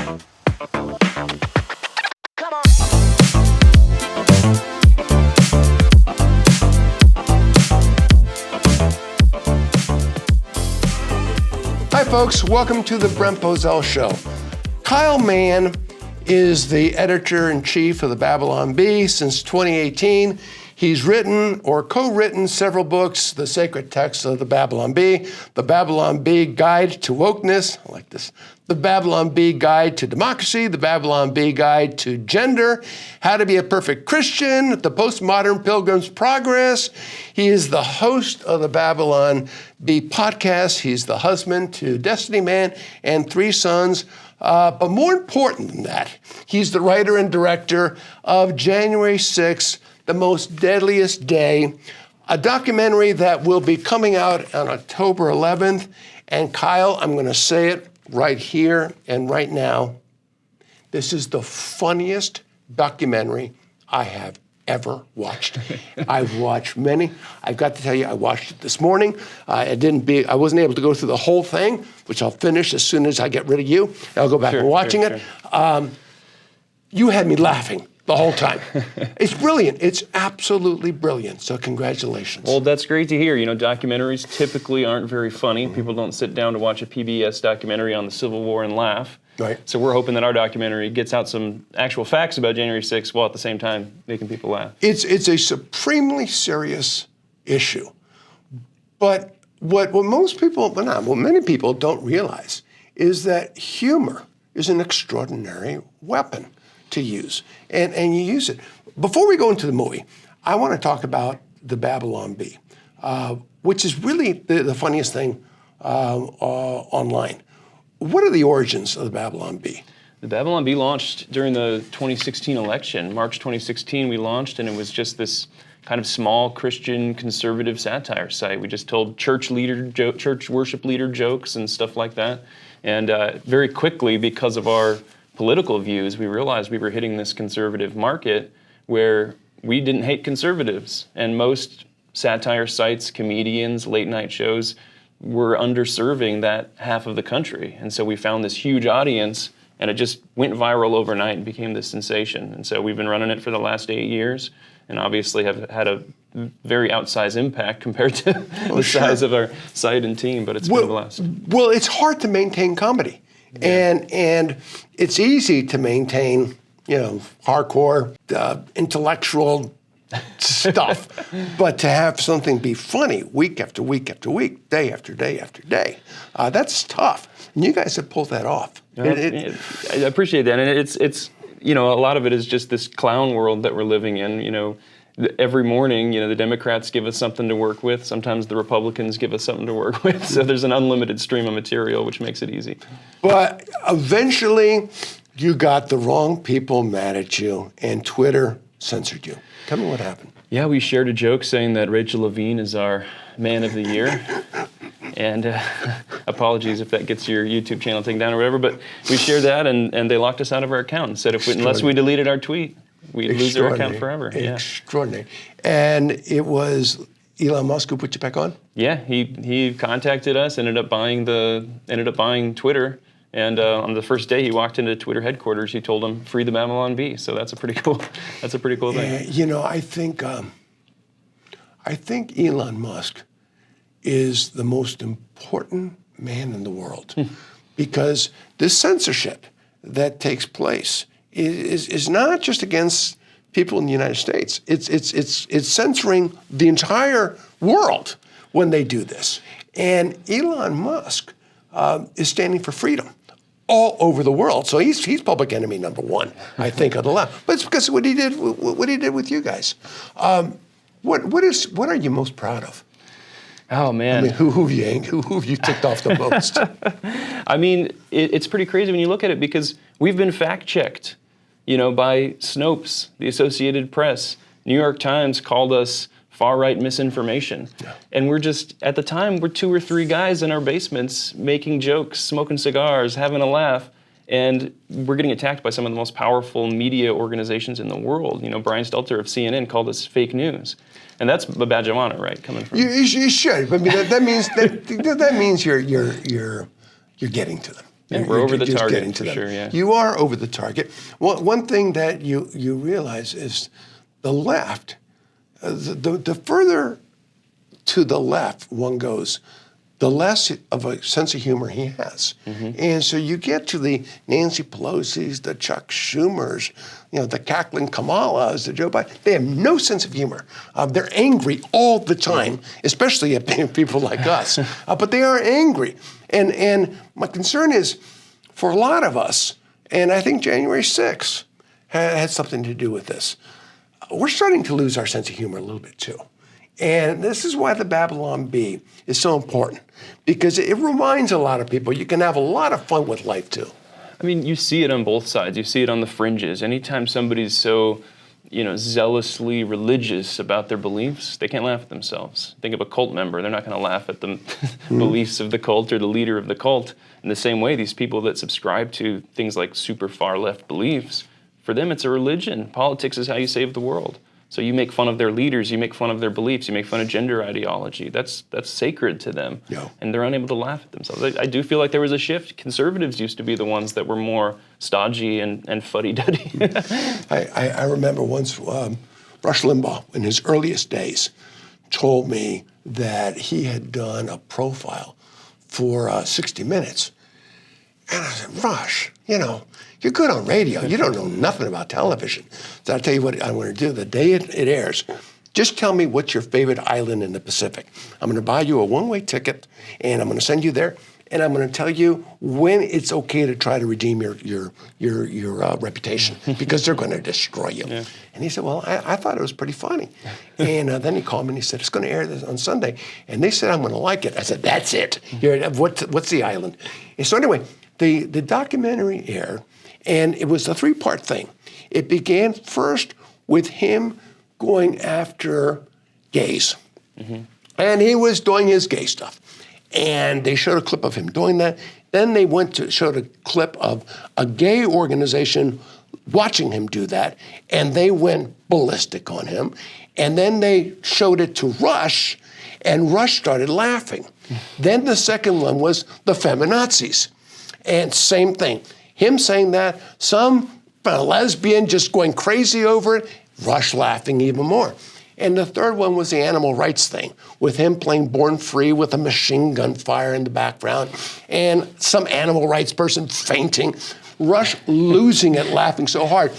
Hi folks, welcome to the Brent Bozell Show. Kyle Mann is the editor-in-chief of the Babylon Bee since 2018. He's written or co-written several books, The Sacred Texts of the Babylon Bee, The Babylon Bee Guide to Wokeness, I like this, The Babylon Bee Guide to Democracy, The Babylon Bee Guide to Gender, How to Be a Perfect Christian, The Postmodern Pilgrim's Progress. He is the host of the Babylon Bee podcast. He's the husband to Destiny Man and 3 sons. But more important than that, he's the writer and director of January 6th, The Most Deadliest Day, a documentary that will be coming out on October 11th. And Kyle, I'm going to say it right here and right now. This is the funniest documentary I have ever watched. I've watched many. I've got to tell you, I watched it this morning. I wasn't able to go through the whole thing, which I'll finish as soon as I get rid of you. I'll go back and watching it. You had me laughing the whole time. It's brilliant. It's absolutely brilliant. So congratulations. Well, that's great to hear. You know, documentaries typically aren't very funny. People don't sit down to watch a PBS documentary on the Civil War and laugh. Right. So we're hoping that our documentary gets out some actual facts about January 6th while at the same time making people laugh. It's a supremely serious issue. But what most people, many people don't realize is that humor is an extraordinary weapon to use, and you use it. Before we go into the movie, I want to talk about the Babylon Bee, which is really the funniest thing online. What are the origins of the Babylon Bee? The Babylon Bee launched during the 2016 election. March 2016 we launched, and it was just this kind of small Christian conservative satire site. We just told church worship leader jokes and stuff like that. And very quickly, because of our political views, we realized we were hitting this conservative market where we didn't hate conservatives. And most satire sites, comedians, late night shows were underserving that half of the country. And so we found this huge audience, and it just went viral overnight and became this sensation. And so we've been running it for the last 8 years, and obviously have had a very outsized impact compared to the size of our site and team, but it's been a blast. Well, it's hard to maintain comedy. Yeah. And it's easy to maintain, hardcore, intellectual stuff, but to have something be funny week after week after week, day after day after day, that's tough. And you guys have pulled that off. I appreciate that, and it's a lot of it is just this clown world that we're living in. Every morning, the Democrats give us something to work with. Sometimes the Republicans give us something to work with. So there's an unlimited stream of material, which makes it easy. But eventually, you got the wrong people mad at you, and Twitter censored you. Tell me what happened. Yeah, we shared a joke saying that Rachel Levine is our Man of the Year. And apologies if that gets your YouTube channel taken down or whatever, but we shared that, and they locked us out of our account and said unless we deleted our tweet, we'd lose our account forever. Extraordinary. And it was Elon Musk who put you back on? Yeah, he contacted us, ended up buying Twitter. And on the first day he walked into Twitter headquarters, he told them, "Free the Babylon Bee." So that's a pretty cool thing. I think Elon Musk is the most important man in the world because this censorship that takes place is not just against people in the United States. It's censoring the entire world when they do this. And Elon Musk is standing for freedom all over the world. So he's public enemy number one, I think, of the left. But it's because of what he did with you guys. What are you most proud of? Oh man! I mean, who have you ticked off the most? I mean, it's pretty crazy when you look at it because we've been fact checked, by Snopes, the Associated Press. New York Times called us far-right misinformation. Yeah. And we're just, at the time, we're 2 or 3 guys in our basements making jokes, smoking cigars, having a laugh, and we're getting attacked by some of the most powerful media organizations in the world. Brian Stelter of CNN called us fake news. And that's a badge of honor, right, coming from... You should. I mean, that means you're getting to them. Yeah, we're over the just target getting to for them. sure. Yeah. You are over the target. One thing that you realize is the left. The further to the left one goes, the less of a sense of humor he has. And so you get to the Nancy Pelosi's, the Chuck Schumers, the cackling Kamalas, the Joe Biden. They have no sense of humor. They're angry all the time, especially at people like us. But they are angry. And my concern is, for a lot of us, and I think January 6th had something to do with this, we're starting to lose our sense of humor a little bit too. And this is why the Babylon Bee is so important, because it reminds a lot of people you can have a lot of fun with life too. I mean, you see it on both sides. You see it on the fringes. Anytime somebody's so, zealously religious about their beliefs, they can't laugh at themselves. Think of a cult member. They're not going to laugh at the beliefs of the cult or the leader of the cult. In the same way, these people that subscribe to things like super far left beliefs, for them it's a religion. Politics is how you save the world. So you make fun of their leaders, you make fun of their beliefs, you make fun of gender ideology. That's sacred to them. Yeah. And they're unable to laugh at themselves. I do feel like there was a shift. Conservatives used to be the ones that were more stodgy and fuddy-duddy. I remember once Rush Limbaugh, in his earliest days, told me that he had done a profile for 60 Minutes. And I said, Rush, you're good on radio. You don't know nothing about television. So I'll tell you what I'm going to do. The day it airs, just tell me what's your favorite island in the Pacific. I'm going to buy you a one-way ticket, and I'm going to send you there, and I'm going to tell you when it's okay to try to redeem your reputation, because they're going to destroy you. Yeah. And he said, well, I thought it was pretty funny. And then he called me and he said, it's going to air this on Sunday. And they said, I'm going to like it. I said, that's it. What's the island? And so anyway, the documentary aired, and it was a three-part thing. It began first with him going after gays. And he was doing his gay stuff. And they showed a clip of him doing that. Then they showed a clip of a gay organization watching him do that, and they went ballistic on him. And then they showed it to Rush, and Rush started laughing. Then the second one was the feminazis. And same thing. Him saying that, some lesbian just going crazy over it, Rush laughing even more. And the third one was the animal rights thing, with him playing Born Free with a machine gun fire in the background, and some animal rights person fainting, Rush losing it, laughing so hard.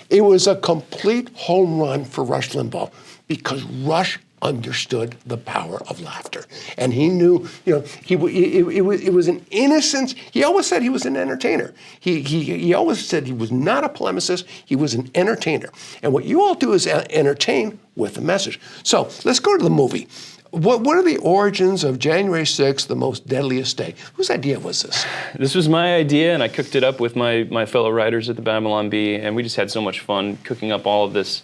It was a complete home run for Rush Limbaugh, because Rush understood the power of laughter. And he knew, it was an innocence. He always said he was an entertainer. He always said he was not a polemicist, he was an entertainer. And what you all do is entertain with a message. So let's go to the movie. What are the origins of January 6th, the most deadliest day? Whose idea was this? This was my idea, and I cooked it up with my fellow writers at the Babylon Bee, and we just had so much fun cooking up all of this,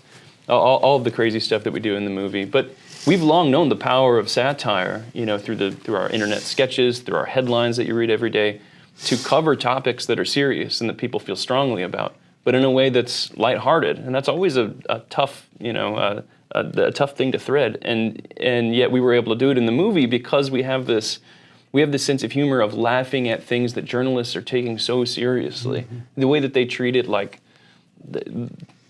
all of the crazy stuff that we do in the movie. But we've long known the power of satire, through our internet sketches, through our headlines that you read every day, to cover topics that are serious and that people feel strongly about, but in a way that's lighthearted. And that's always a tough, a tough thing to thread. And yet we were able to do it in the movie because we have this sense of humor of laughing at things that journalists are taking so seriously. The way that they treat it like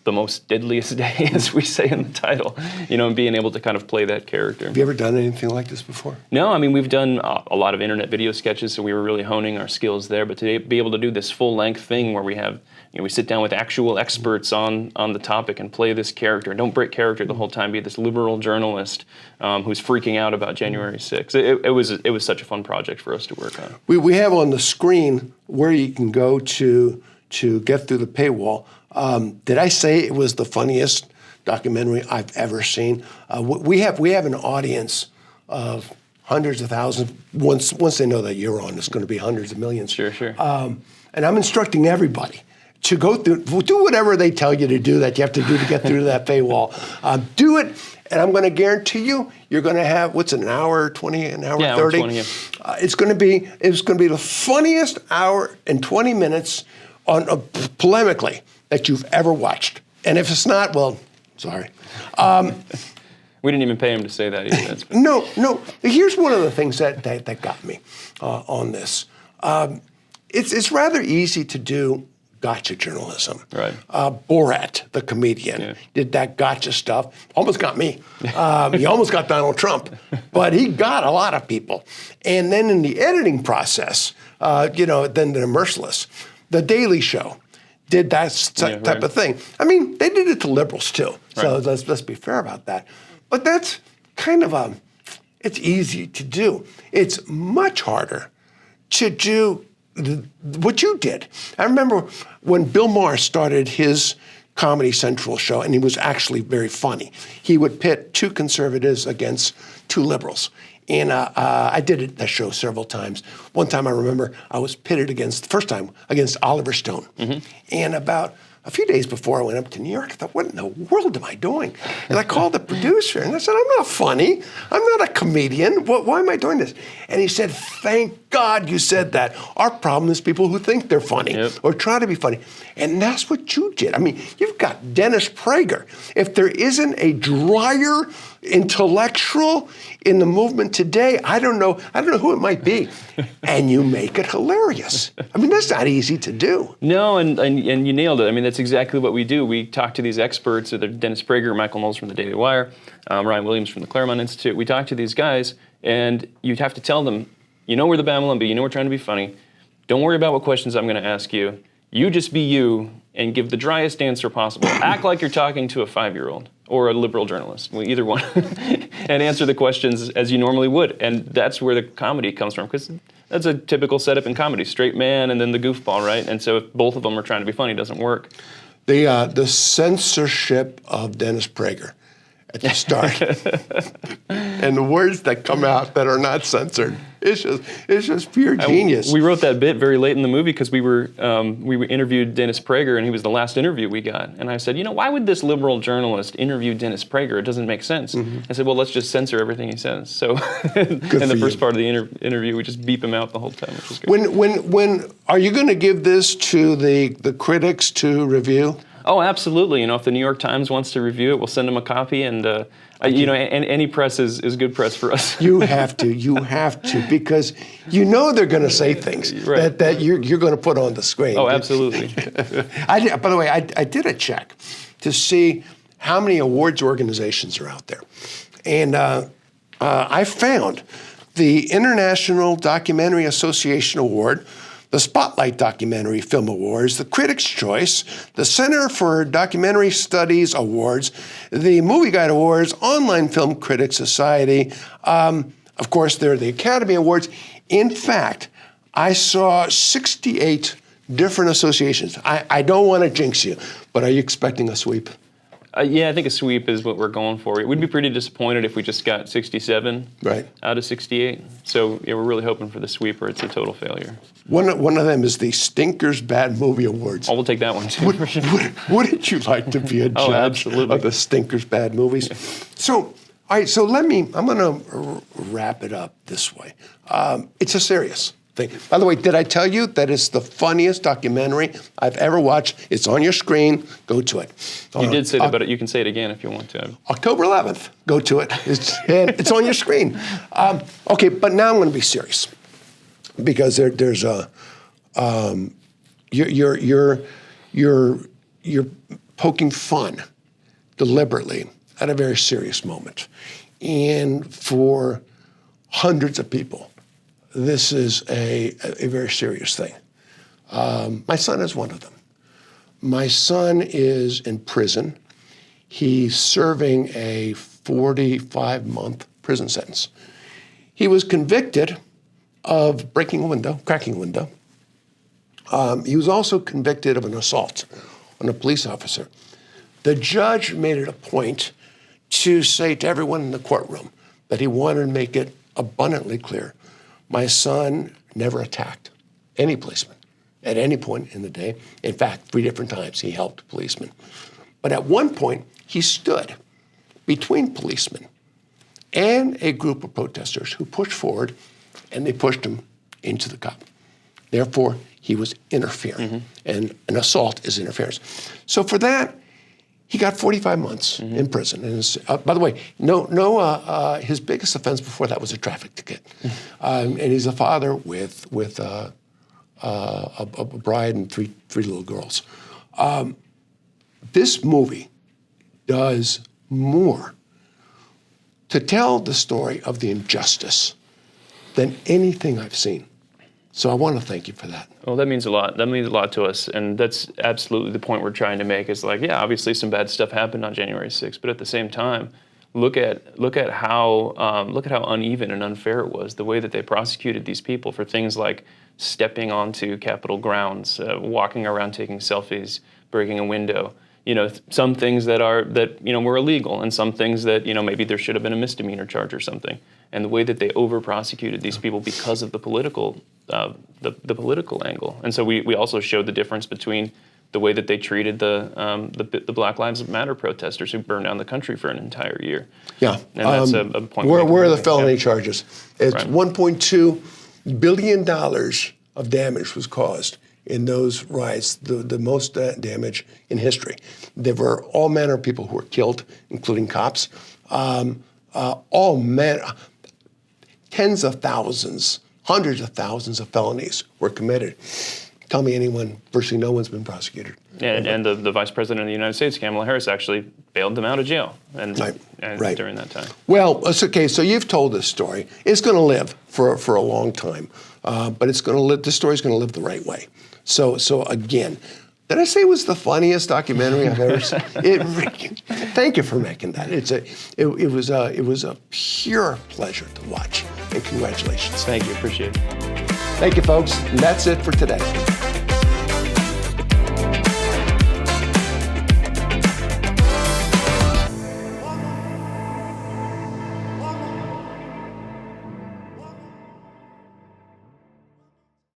the most deadliest day, as we say in the title, and being able to kind of play that character. Have you ever done anything like this before? No, I mean, we've done a lot of internet video sketches, so we were really honing our skills there. But to be able to do this full-length thing where we have, we sit down with actual experts on the topic and play this character, don't break character the whole time, be this liberal journalist who's freaking out about January 6th. It was such a fun project for us to work on. We have on the screen where you can go to get through the paywall. Did I say it was the funniest documentary I've ever seen? We have an audience of hundreds of thousands. Once they know that you're on, it's going to be hundreds of millions. Sure. And I'm instructing everybody to go through, do whatever they tell you to do that you have to do to get through that paywall. Do it, and I'm going to guarantee you're going to have, an hour 20, an hour 30? Hour 20, yeah. It's going to be the funniest hour and 20 minutes on polemically that you've ever watched. And if it's not, well, sorry. We didn't even pay him to say that either. No. Here's one of the things that got me on this. it's rather easy to do gotcha journalism. Right. Borat, the comedian, did that gotcha stuff. Almost got me. He almost got Donald Trump, but he got a lot of people. And then in the editing process, then they're merciless. The Daily Show did that type of thing. I mean, they did it to liberals too. So let's be fair about that. But that's kind of it's easy to do. It's much harder to do what you did. I remember when Bill Maher started his Comedy Central show, and he was actually very funny. He would pit two conservatives against two liberals. And I did that show several times. One time I remember I was pitted first time against Oliver Stone. And about a few days before I went up to New York, I thought, what in the world am I doing? And I called the producer and I said, I'm not funny. I'm not a comedian. Why am I doing this? And he said, thank God you said that. Our problem is people who think they're funny or try to be funny. And that's what you did. I mean, you've got Dennis Prager. If there isn't a drier intellectual in the movement today, I don't know who it might be. And you make it hilarious. I mean, that's not easy to do. No, and you nailed it. I mean, that's exactly what we do. We talk to these experts, either Dennis Prager, Michael Knowles from the Daily Wire, Ryan Williams from the Claremont Institute. We talk to these guys, and you have to tell them, we're the Babylon Bee, we're trying to be funny. Don't worry about what questions I'm going to ask you. You just be you and give the driest answer possible. Act like you're talking to a 5-year-old or a liberal journalist, either one, and answer the questions as you normally would. And that's where the comedy comes from, because that's a typical setup in comedy: straight man and then the goofball, right? And so if both of them are trying to be funny, it doesn't work. The censorship of Dennis Prager at the start, and the words that come out that are not censored. It's just pure genius. We wrote that bit very late in the movie because we interviewed Dennis Prager, and he was the last interview we got. And I said, why would this liberal journalist interview Dennis Prager? It doesn't make sense. I said, well, let's just censor everything he says. So in the first part of the interview, we just beep him out the whole time, which was good. When are you going to give this to the critics to review? Oh, absolutely. If the New York Times wants to review it, we'll send them a copy, and any press is good press for us. You have to, because they're going to say things that you're going to put on the screen. Oh, absolutely. By the way, I did a check to see how many awards organizations are out there, and I found the International Documentary Association Award, the Spotlight Documentary Film Awards, the Critics' Choice, the Center for Documentary Studies Awards, the Movie Guide Awards, Online Film Critics Society. Of course, there are the Academy Awards. In fact, I saw 68 different associations. I don't want to jinx you, but are you expecting a sweep? Yeah, I think a sweep is what we're going for. We'd be pretty disappointed if we just got 67 out of 68. So we're really hoping for the sweep, or it's a total failure. One of them is the Stinkers Bad Movie Awards. Oh, we'll take that one too. Wouldn't you like to be a judge of the Stinkers Bad Movies? So, all right, so I'm going to wrap it up this way. It's a serious thing. By the way, did I tell you that it's the funniest documentary I've ever watched? It's on your screen. Go to it. You did say that, but you can say it again if you want to. October 11th. Go to it. It's on your screen. Okay, but now I'm going to be serious, because there's a you're poking fun deliberately at a very serious moment, and for hundreds of people, this is a very serious thing. My son is one of them. My son is in prison. He's serving a 45-month prison sentence. He was convicted of breaking a window, cracking a window. He was also convicted of an assault on a police officer. The judge made it a point to say to everyone in the courtroom that he wanted to make it abundantly clear: my son never attacked any policeman at any point in the day. In fact, 3 different times he helped a policeman. But at one point, he stood between policemen and a group of protesters who pushed forward, and they pushed him into the cop. Therefore, he was interfering, and an assault is interference. So for that, he got 45 months in prison. And by the way, his biggest offense before that was a traffic ticket. And he's a father with a bride and three little girls. This movie does more to tell the story of the injustice than anything I've seen. So I want to thank you for that. Well, that means a lot. That means a lot to us, and that's absolutely the point we're trying to make. Is like, yeah, obviously some bad stuff happened on January 6th, but at the same time, look at how uneven and unfair it was. The way that they prosecuted these people for things like stepping onto Capitol grounds, walking around taking selfies, breaking a window. Some things that were illegal, and some things that maybe there should have been a misdemeanor charge or something. And the way that they over prosecuted these people because of the political angle. And so we also showed the difference between the way that they treated the Black Lives Matter protesters who burned down the country for an entire year. Yeah, and that's a point. Where are the felony charges? It's right. $1.2 billion of damage was caused in those riots, the most damage in history. There were all manner of people who were killed, including cops. All manner, tens of thousands, hundreds of thousands of felonies were committed. Tell me virtually no one's been prosecuted. And the Vice President of the United States, Kamala Harris, actually bailed them out of jail during that time. Well, it's okay. So you've told this story. It's going to live for a long time, but it's going to live. This story's going to live the right way. So again, did I say it was the funniest documentary I've ever seen? Thank you for making that. It was a pure pleasure to watch, and congratulations. Thank you. Appreciate it. Thank you, folks. And that's it for today.